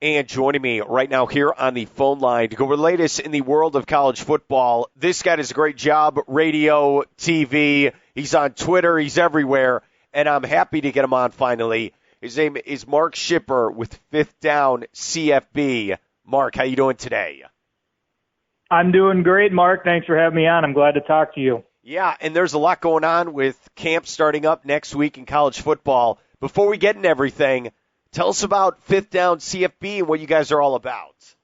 And joining me right now here on the phone line to go over the latest in the world of college football. This guy does a great job, radio, TV. He's on Twitter. He's everywhere. And I'm happy to get him on finally. His name is Mark Schipper with Fifth Down CFB. Mark, how you doing today? I'm doing great, Mark. Thanks for having me on. I'm glad to talk to you. Yeah, and there's a lot going on with camp starting up next week in college football. Before we get into everything, tell us about Fifth Down CFB and what you guys are all about.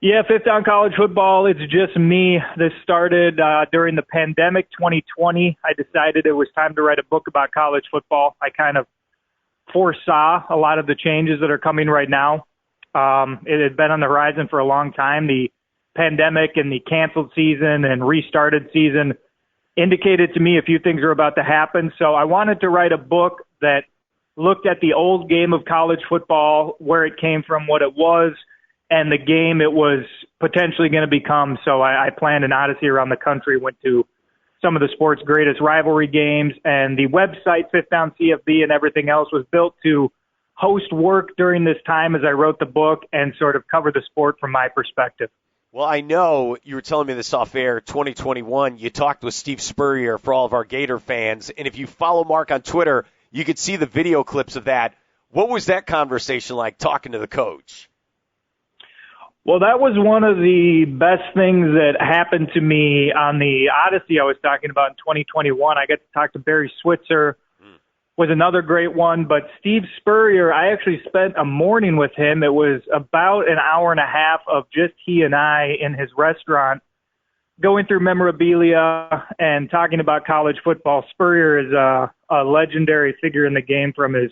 Yeah, Fifth Down College Football, it's just me. This started during the pandemic 2020. I decided it was time to write a book about college football. I kind of foresaw a lot of the changes that are coming right now. It had been on the horizon for a long time. The pandemic and the canceled season and restarted season indicated to me a few things were about to happen. So I wanted to write a book that looked at the old game of college football, where it came from, what it was, and the game it was potentially going to become. So I planned an odyssey around the country, went to some of the sport's greatest rivalry games, and the website, Fifth Down CFB, and everything else was built to host work during this time as I wrote the book and sort of cover the sport from my perspective. Well, I know you were telling me this off air, 2021, you talked with Steve Spurrier for all of our Gator fans, and if you follow Mark on Twitter, you could see the video clips of that. What was that conversation like, talking to the coach? Well, that was one of the best things that happened to me on the Odyssey I was talking about in 2021. I got to talk to Barry Switzer, was another great one. But Steve Spurrier, I actually spent a morning with him. It was about an hour and a half of just he and I in his restaurant, going through memorabilia and talking about college football. Spurrier is a legendary figure in the game, from his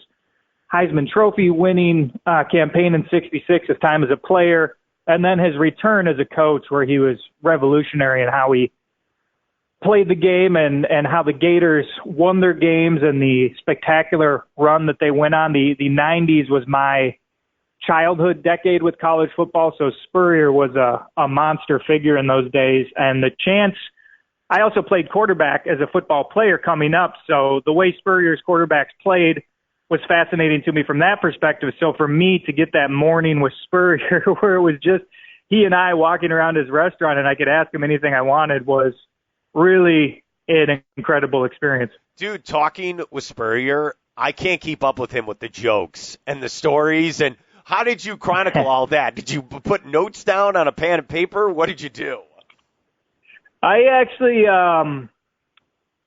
Heisman Trophy winning campaign in '66, his time as a player, and then his return as a coach, where he was revolutionary in how he played the game and how the Gators won their games and the spectacular run that they went on. The 90s was my childhood decade with college football, so Spurrier was a monster figure in those days. And the chance, I also played quarterback as a football player coming up, so the way Spurrier's quarterbacks played was fascinating to me from that perspective. So for me to get that morning with Spurrier where it was just he and I walking around his restaurant and I could ask him anything I wanted was really an incredible experience. Dude, talking with Spurrier, I can't keep up with him with the jokes and the stories. And how did you chronicle all that? Did you put notes down on a pen and paper? What did you do? I actually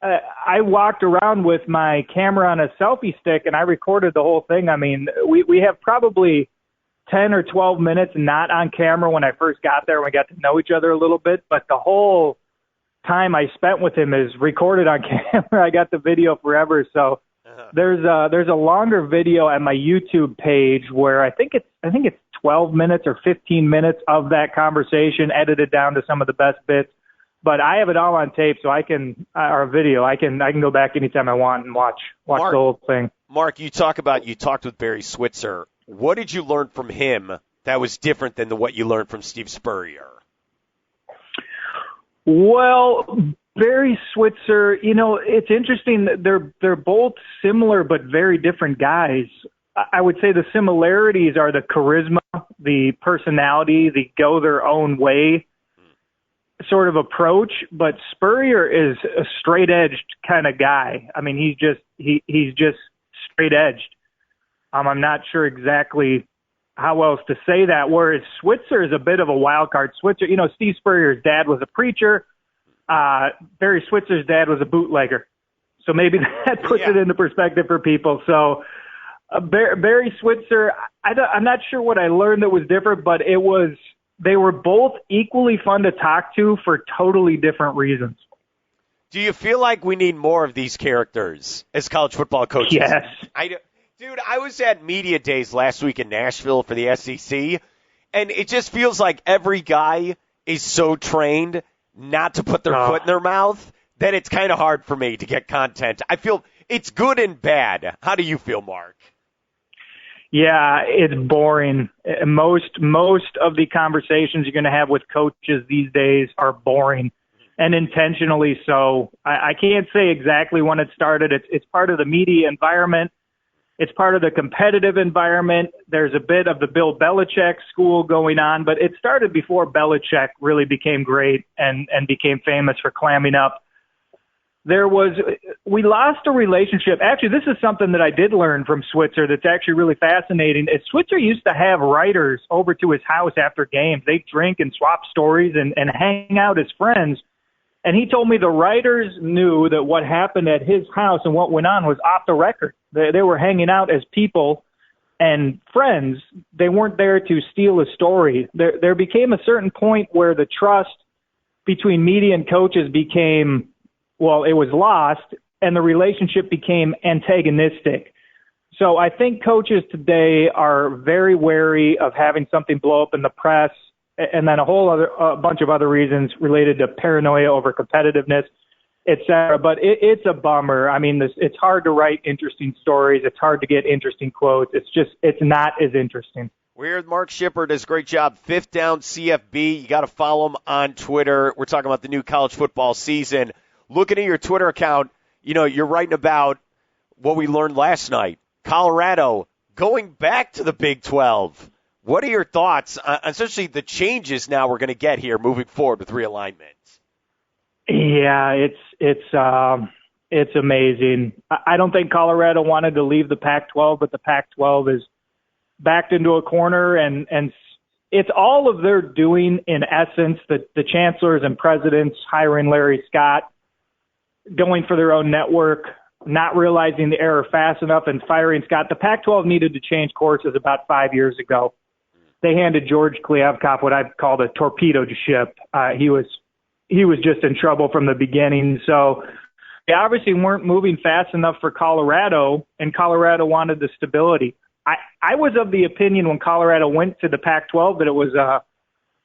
I walked around with my camera on a selfie stick, and I recorded the whole thing. I mean, we have probably 10 or 12 minutes not on camera when I first got there. We got to know each other a little bit, but the whole time I spent with him is recorded on camera. I got the video forever. So there's a longer video at my YouTube page where I think it's 12 minutes or 15 minutes of that conversation edited down to some of the best bits. But I have it all on tape, so I can, or video. I can go back anytime I want and watch Mark, the whole thing. Mark, you talked with Barry Switzer. What did you learn from him that was different than what you learned from Steve Spurrier? Well, Barry Switzer, it's interesting. They're both similar but very different guys. I would say the similarities are the charisma, the personality, the go their own way sort of approach. But Spurrier is a straight-edged kind of guy. I mean, he's just straight-edged. I'm not sure exactly how else to say that, whereas Switzer is a bit of a wild card. Switzer, Steve Spurrier's dad was a preacher. Barry Switzer's dad was a bootlegger. So maybe that puts it into perspective for people. So Barry Switzer, I'm not sure what I learned that was different, but they were both equally fun to talk to for totally different reasons. Do you feel like we need more of these characters as college football coaches? Yes. Dude, I was at Media Days last week in Nashville for the SEC, and it just feels like every guy is so trained not to put their foot in their mouth that it's kind of hard for me to get content. I feel it's good and bad. How do you feel, Mark? Yeah, it's boring. Most of the conversations you're going to have with coaches these days are boring, and intentionally so. I can't say exactly when it started. It's part of the media environment. It's part of the competitive environment. There's a bit of the Bill Belichick school going on, but it started before Belichick really became great and became famous for clamming up. We lost a relationship. Actually, this is something that I did learn from Switzer that's actually really fascinating. Switzer used to have writers over to his house after games. They drink and swap stories and hang out as friends. And he told me the writers knew that what happened at his house and what went on was off the record. They were hanging out as people and friends. They weren't there to steal a story. There became a certain point where the trust between media and coaches became, well, it was lost, and the relationship became antagonistic. So I think coaches today are very wary of having something blow up in the press, and then a bunch of other reasons related to paranoia over competitiveness, et cetera. But it's a bummer. I mean, it's hard to write interesting stories. It's hard to get interesting quotes. It's not as interesting. We're here with Mark Schipper. Does a great job. Fifth Down CFB. You got to follow him on Twitter. We're talking about the new college football season. Looking at your Twitter account, you're writing about what we learned last night. Colorado going back to the Big 12. What are your thoughts, especially the changes now we're going to get here moving forward with realignment? Yeah, it's amazing. I don't think Colorado wanted to leave the Pac-12, but the Pac-12 is backed into a corner, and it's all of their doing, in essence, the chancellors and presidents hiring Larry Scott, going for their own network, not realizing the error fast enough and firing Scott. The Pac-12 needed to change courses about 5 years ago. They handed George Kliavkoff what I've called a torpedo ship. He was just in trouble from the beginning. So they obviously weren't moving fast enough for Colorado, and Colorado wanted the stability. I was of the opinion when Colorado went to the Pac-12 that it was a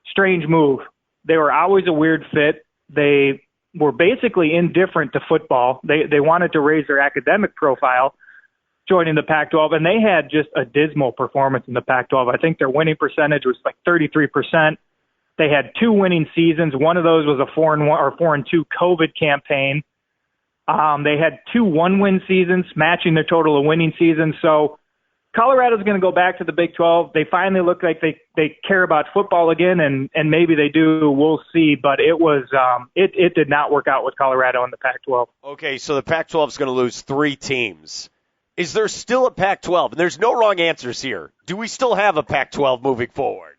strange move. They were always a weird fit. They were basically indifferent to football. They wanted to raise their academic profile joining the Pac-12, and they had just a dismal performance in the Pac-12. I think their winning percentage was like 33%. They had 2 winning seasons. One of those was a 4-1 or 4-2 COVID campaign. They had 2 one-win seasons, matching their total of winning seasons. So Colorado's going to go back to the Big 12. They finally look like they care about football again, and maybe they do. We'll see. But it did not work out with Colorado in the Pac-12. Okay, so the Pac-12 is going to lose 3 teams. Is there still a Pac-12? And there's no wrong answers here. Do we still have a Pac-12 moving forward?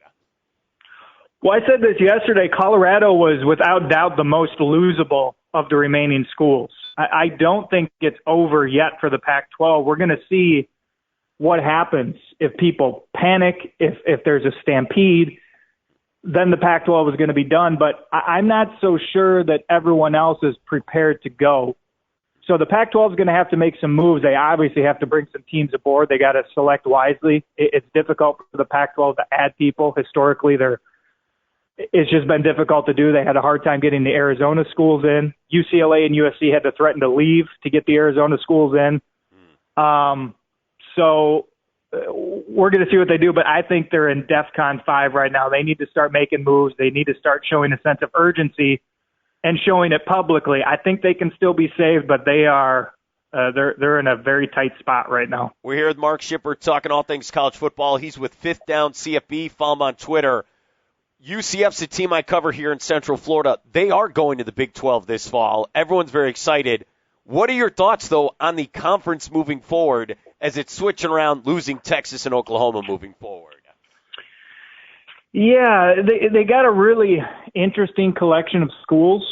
Well, I said this yesterday. Colorado was without doubt the most losable of the remaining schools. I don't think it's over yet for the Pac-12. We're going to see what happens if people panic, if there's a stampede. Then the Pac-12 is going to be done. But I'm not so sure that everyone else is prepared to go. So the Pac-12 is going to have to make some moves. They obviously have to bring some teams aboard. They got to select wisely. It's difficult for the Pac-12 to add people. Historically, it's just been difficult to do. They had a hard time getting the Arizona schools in. UCLA and USC had to threaten to leave to get the Arizona schools in. So we're going to see what they do, but I think they're in DEFCON 5 right now. They need to start making moves. They need to start showing a sense of urgency and showing it publicly. I think they can still be saved, but they're in a very tight spot right now. We're here with Mark Schipper talking all things college football. He's with Fifth Down CFB. Follow him on Twitter. UCF's a team I cover here in Central Florida. They are going to the Big 12 this fall. Everyone's very excited. What are your thoughts, though, on the conference moving forward as it's switching around, losing Texas and Oklahoma moving forward? Yeah, they got a really interesting collection of schools.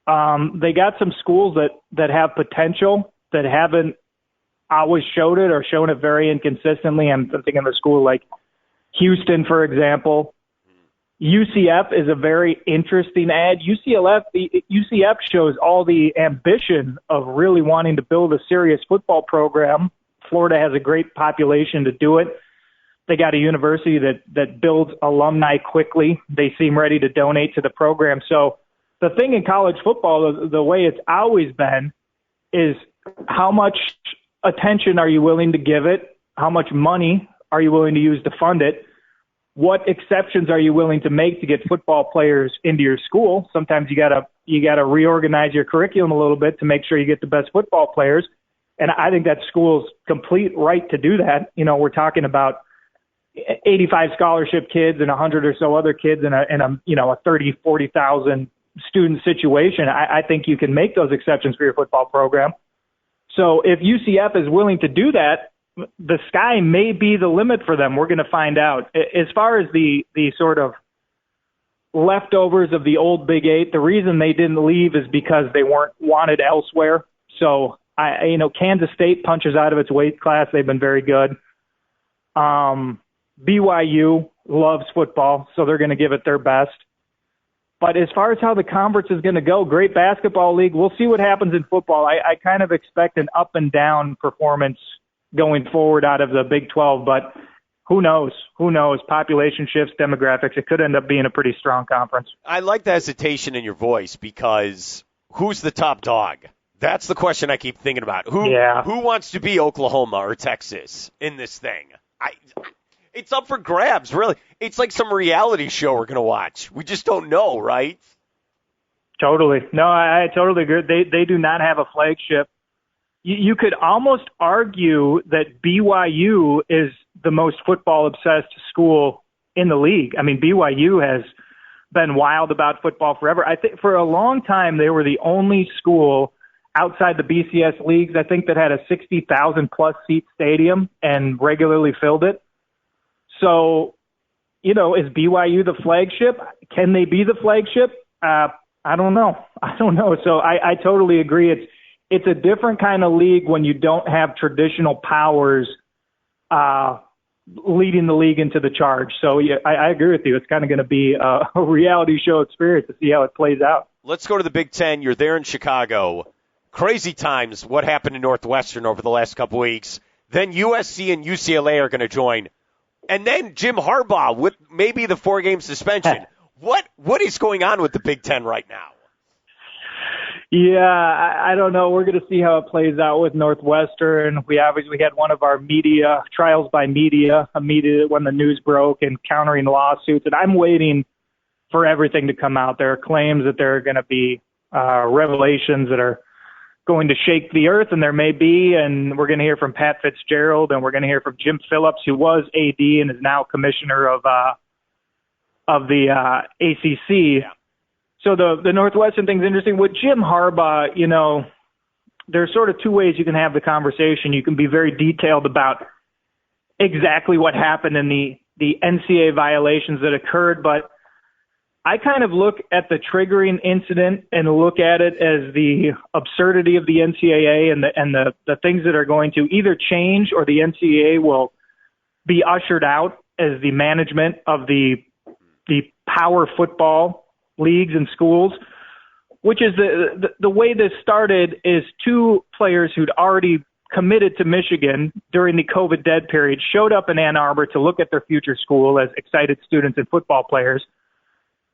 They got some schools that have potential that haven't always showed it or shown it very inconsistently. I'm thinking of a school like Houston, for example. UCF is a very interesting ad. UCF shows all the ambition of really wanting to build a serious football program. Florida has a great population to do it. They got a university that builds alumni quickly. They seem ready to donate to the program. So the thing in college football, the way it's always been, is how much attention are you willing to give it? How much money are you willing to use to fund it? What exceptions are you willing to make to get football players into your school? Sometimes you gotta reorganize your curriculum a little bit to make sure you get the best football players. And I think that school's complete right to do that. You know, we're talking about 85 scholarship kids and 100 or so other kids in a 30, 40,000 student situation. I think you can make those exceptions for your football program. So if UCF is willing to do that, the sky may be the limit for them. We're going to find out. As far as the sort of leftovers of the old Big Eight, the reason they didn't leave is because they weren't wanted elsewhere. So Kansas State punches out of its weight class. They've been very good. BYU loves football, so they're going to give it their best. But as far as how the conference is going to go, great basketball league. We'll see what happens in football. I kind of expect an up and down performance going forward out of the Big 12, but who knows? Who knows? Population shifts, demographics. It could end up being a pretty strong conference. I like the hesitation in your voice because who's the top dog? That's the question I keep thinking about. Who wants to be Oklahoma or Texas in this thing? It's up for grabs, really. It's like some reality show we're going to watch. We just don't know, right? Totally. No, I totally agree. They do not have a flagship. You could almost argue that BYU is the most football-obsessed school in the league. I mean, BYU has been wild about football forever. I think for a long time they were the only school outside the BCS leagues, I think, that had a 60,000-plus seat stadium and regularly filled it. So, is BYU the flagship? Can they be the flagship? I don't know. So I totally agree. It's a different kind of league when you don't have traditional powers leading the league into the charge. So yeah, I agree with you. It's kind of going to be a reality show experience to see how it plays out. Let's go to the Big Ten. You're there in Chicago. Crazy times, what happened in Northwestern over the last couple weeks. Then USC and UCLA are going to join. And then Jim Harbaugh with maybe the 4-game suspension. What is going on with the Big Ten right now? Yeah, I don't know. We're going to see how it plays out with Northwestern. We had one of our media trials by media immediately when the news broke and countering lawsuits. And I'm waiting for everything to come out. There are claims that there are going to be revelations that are going to shake the earth, and there may be. And we're going to hear from Pat Fitzgerald, and we're going to hear from Jim Phillips, who was AD and is now commissioner of the ACC. Yeah. So the Northwestern thing's interesting. With Jim Harbaugh, there's sort of two ways you can have the conversation. You can be very detailed about exactly what happened in the NCAA violations that occurred, but I kind of look at the triggering incident and look at it as the absurdity of the NCAA and the things that are going to either change or the NCAA will be ushered out as the management of the power football leagues and schools, which is the way this started is two players who'd already committed to Michigan during the COVID dead period showed up in Ann Arbor to look at their future school as excited students and football players.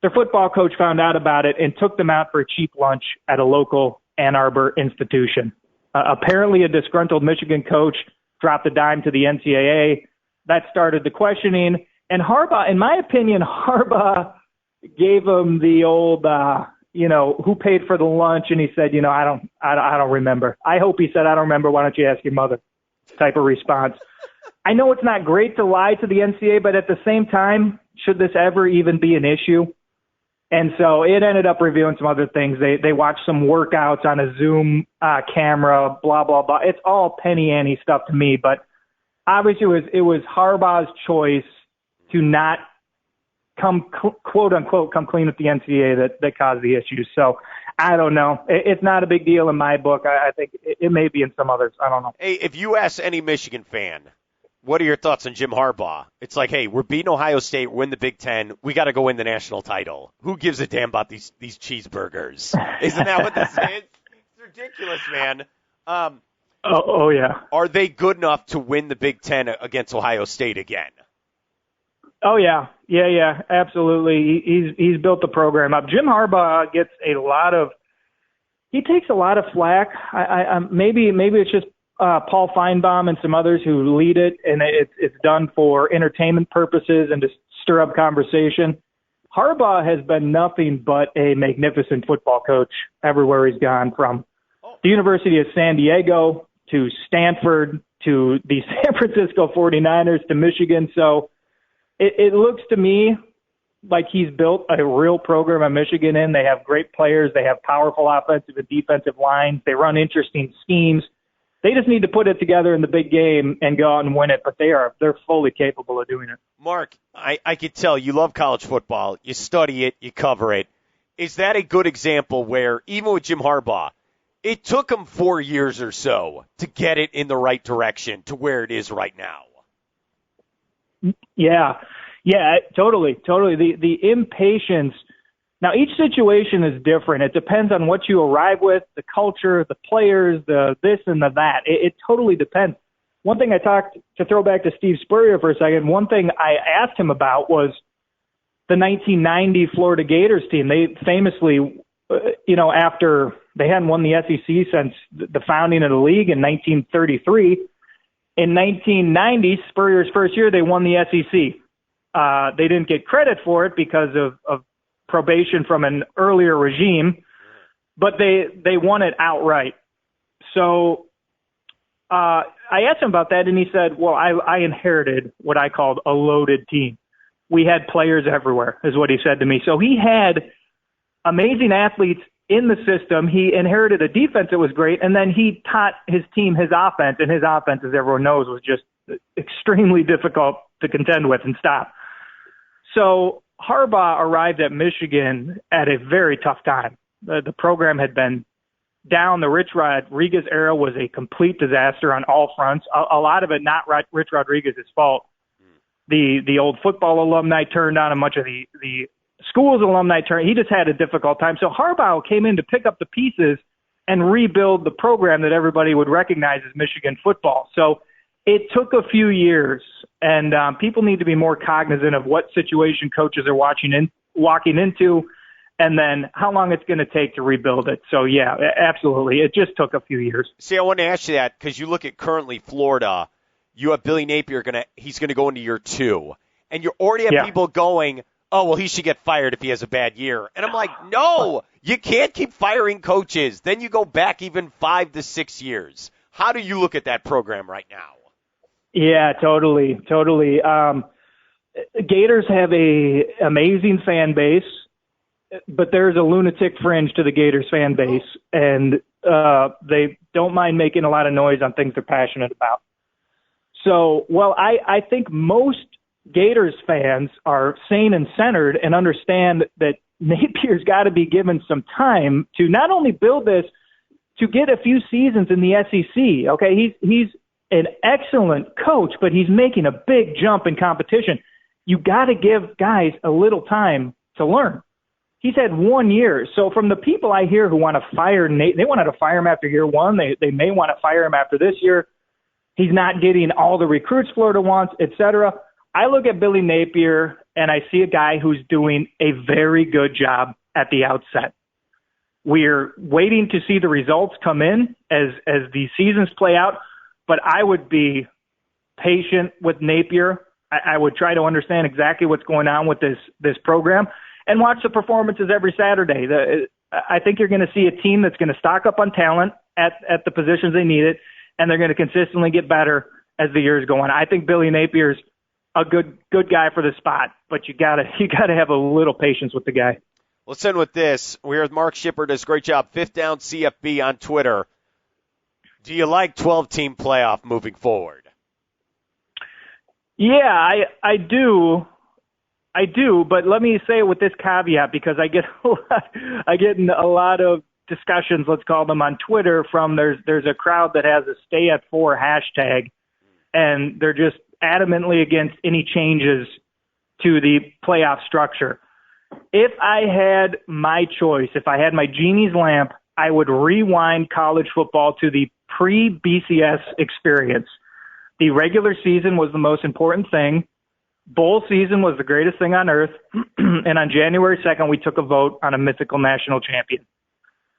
Their football coach found out about it and took them out for a cheap lunch at a local Ann Arbor institution. Apparently a disgruntled Michigan coach dropped a dime to the NCAA. That started the questioning. And Harbaugh, in my opinion, gave him the old, who paid for the lunch? And he said, I don't remember. I hope he said, I don't remember. Why don't you ask your mother? Type of response. I know it's not great to lie to the NCAA, but at the same time, should this ever even be an issue? And so it ended up revealing some other things. They watched some workouts on a Zoom camera, blah, blah, blah. It's all penny ante stuff to me, but obviously it was Harbaugh's choice to not quote unquote come clean with the NCAA that caused the issues. So I don't know. It's not a big deal in my book. I think it may be in some others. I don't know. Hey, if you ask any Michigan fan, what are your thoughts on Jim Harbaugh? It's like, hey, we're beating Ohio State, win the Big Ten. We got to go win the national title. Who gives a damn about these cheeseburgers? Isn't that what this is? It's ridiculous, man. Oh yeah. Are they good enough to win the Big Ten against Ohio State again? Oh yeah, absolutely. He's built the program up. Jim Harbaugh gets he takes a lot of flack. Maybe it's just Paul Feinbaum and some others who lead it, and it's done for entertainment purposes and to stir up conversation. Harbaugh has been nothing but a magnificent football coach everywhere he's gone, from the University of San Diego to Stanford, to the San Francisco 49ers, to Michigan. So it looks to me like he's built a real program at Michigan in. They have great players. They have powerful offensive and defensive lines. They run interesting schemes. They just need to put it together in the big game and go out and win it, but they're fully capable of doing it. Mark, I could tell you love college football. You study it, you cover it. Is that a good example where, even with Jim Harbaugh, it took him 4 years or so to get it in the right direction to where it is right now? Yeah, totally. The impatience. Now, each situation is different. It depends on what you arrive with, the culture, the players, the this and the that. It totally depends. One thing to throw back to Steve Spurrier for a second, one thing I asked him about was the 1990 Florida Gators team. They famously, after they hadn't won the SEC since the founding of the league in 1933, in 1990, Spurrier's first year, they won the SEC. They didn't get credit for it because of probation from an earlier regime, but they won it outright. So I asked him about that, and he said, well, I inherited what I called a loaded team. We had players everywhere, is what he said to me. So he had amazing athletes in the system. He inherited a defense that was great, and then he taught his team his offense, and his offense, as everyone knows, was just extremely difficult to contend with and stop. So Harbaugh arrived at Michigan at a very tough time. The program had been down. The Rich Rodriguez era was a complete disaster on all fronts. A lot of it not Rich Rodriguez's fault. The old football alumni turned on, and much of the school's alumni turned. He just had a difficult time. So Harbaugh came in to pick up the pieces and rebuild the program that everybody would recognize as Michigan football. So it took a few years, and people need to be more cognizant of what situation coaches are walking into, and then how long it's going to take to rebuild it. So, yeah, absolutely. It just took a few years. See, I want to ask you that because you look at currently Florida, you have Billy Napier, he's going to go into year 2, and you already have people going, oh, well, he should get fired if he has a bad year. And I'm like, no, you can't keep firing coaches. Then you go back even 5 to 6 years. How do you look at that program right now? Yeah, totally. Gators have a amazing fan base, but there's a lunatic fringe to the Gators fan base, and they don't mind making a lot of noise on things they're passionate about. So, well, I think most Gators fans are sane and centered and understand that Napier's got to be given some time to not only build this, to get a few seasons in the SEC. Okay, he's an excellent coach, but he's making a big jump in competition. You got to give guys a little time to learn. He's had 1 year. So from the people I hear who want to fire Nate, they wanted to fire him after year 1. They may want to fire him after this year. He's not getting all the recruits Florida wants, etc. I look at Billy Napier, and I see a guy who's doing a very good job at the outset. We're waiting to see the results come in as the seasons play out, but I would be patient with Napier. I would try to understand exactly what's going on with this program and watch the performances every Saturday. I think you're going to see a team that's going to stock up on talent at the positions they need it, and they're going to consistently get better as the years go on. I think Billy Napier's a good guy for the spot, but you gotta have a little patience with the guy. Let's end with this. We're with Mark Schipper. Does a great job. 5th Down CFB on Twitter. Do you like 12-team playoff moving forward? Yeah, I do. But let me say it with this caveat, because I get in a lot of discussions, let's call them, on Twitter from there's a crowd that has a stay at 4 hashtag, and they're just adamantly against any changes to the playoff structure. If I had my choice, if I had my genie's lamp, I would rewind college football to the pre-BCS experience. The regular season was the most important thing. Bowl season was the greatest thing on earth. And on January 2nd, we took a vote on a mythical national champion.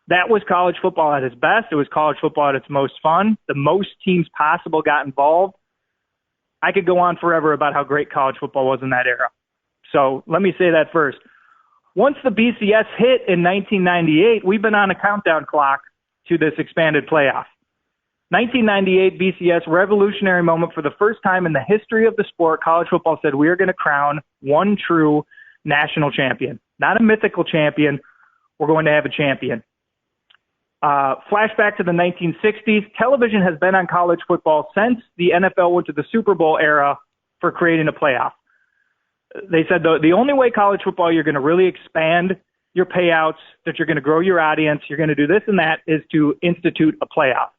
That was college football at its best. It was college football at its most fun. The most teams possible got involved. I could go on forever about how great college football was in that era. So let me say that first. Once the BCS hit in 1998, we've been on a countdown clock to this expanded playoff. 1998 BCS, revolutionary moment. For the first time in the history of the sport, college football said we are going to crown one true national champion. Not a mythical champion. We're going to have a champion. Flashback to the 1960s. Television has been on college football since the NFL went to the Super Bowl era for creating a playoff. They said the only way college football you're going to really expand your payouts, that you're going to grow your audience, you're going to do this and that, is to institute a playoff.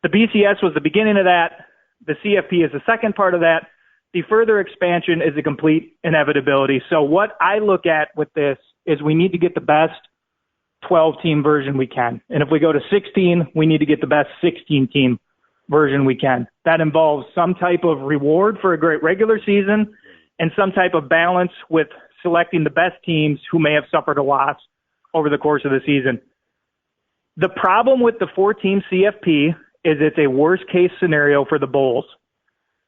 The BCS was the beginning of that. The CFP is the second part of that. The further expansion is a complete inevitability. So what I look at with this is we need to get the best 12-team version we can. And if we go to 16, we need to get the best 16-team version we can. That involves some type of reward for a great regular season and some type of balance with selecting the best teams who may have suffered a loss over the course of the season. The problem with the 4-team CFP is it's a worst-case scenario for the Bowls.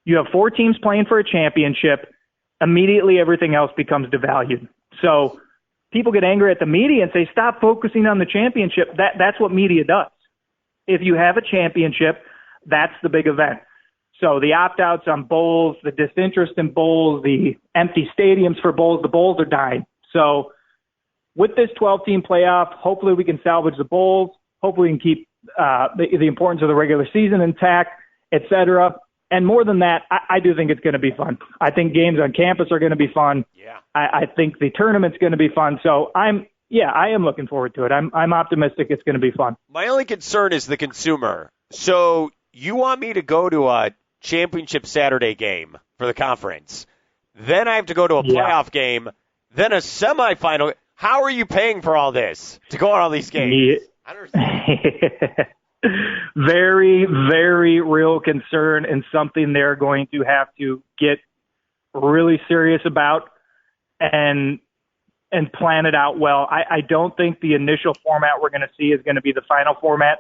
You have 4 teams playing for a championship. Immediately, everything else becomes devalued. So people get angry at the media and say, stop focusing on the championship. That's what media does. If you have a championship, that's the big event. So the opt-outs on bowls, the disinterest in bowls, the empty stadiums for bowls, the bowls are dying. So with this 12-team playoff, hopefully we can salvage the bowls. Hopefully we can keep the importance of the regular season intact, et cetera. And more than that, I do think it's going to be fun. I think games on campus are going to be fun. Yeah. I think the tournament's going to be fun. So I am looking forward to it. I'm optimistic it's going to be fun. My only concern is the consumer. So you want me to go to a championship Saturday game for the conference, then I have to go to a playoff game, then a semifinal. How are you paying for all this to go on all these games? Yeah. I don't understand. Very, very real concern, and something they're going to have to get really serious about and plan it out well. I don't think the initial format we're going to see is going to be the final format.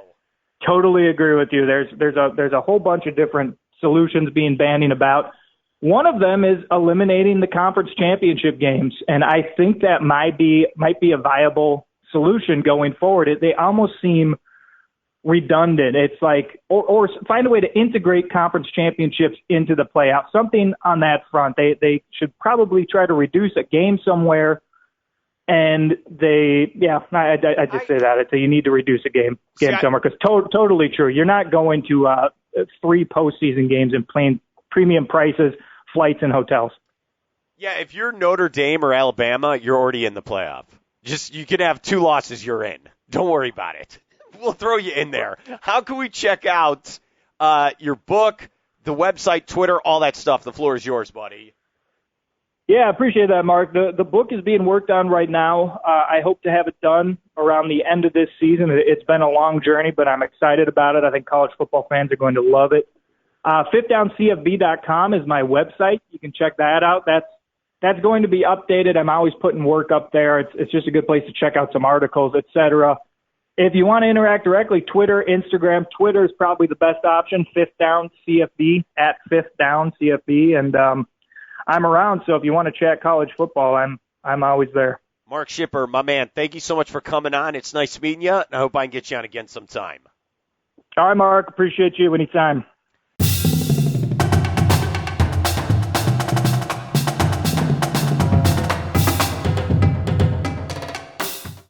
Totally agree with you. There's a whole bunch of different solutions being bandied about. One of them is eliminating the conference championship games, and I think that might be a viable solution going forward. They almost seem redundant. It's like, or find a way to integrate conference championships into the playoff. Something on that front. They should probably try to reduce a game somewhere. And I just say that. I'd say you need to reduce a game somewhere, because totally true. You're not going to 3 postseason games and paying premium prices, flights, and hotels. Yeah, if you're Notre Dame or Alabama, you're already in the playoff. You can have 2 losses, you're in. Don't worry about it. We'll throw you in there. How can we check out your book, the website, Twitter, all that stuff? The floor is yours, buddy. Yeah, I appreciate that, Mark. The book is being worked on right now. I hope to have it done around the end of this season. It's been a long journey, but I'm excited about it. I think college football fans are going to love it. FifthDownCFB.com is my website. You can check that out. That's going to be updated. I'm always putting work up there. It's just a good place to check out some articles, et cetera. If you want to interact directly, Twitter, Instagram. Twitter is probably the best option. Fifth Down CFB at Fifth Down CFB, and I'm around. So if you want to chat college football, I'm always there. Mark Schipper, my man, thank you so much for coming on. It's nice meeting you, and I hope I can get you on again sometime. All right, Mark. Appreciate you anytime.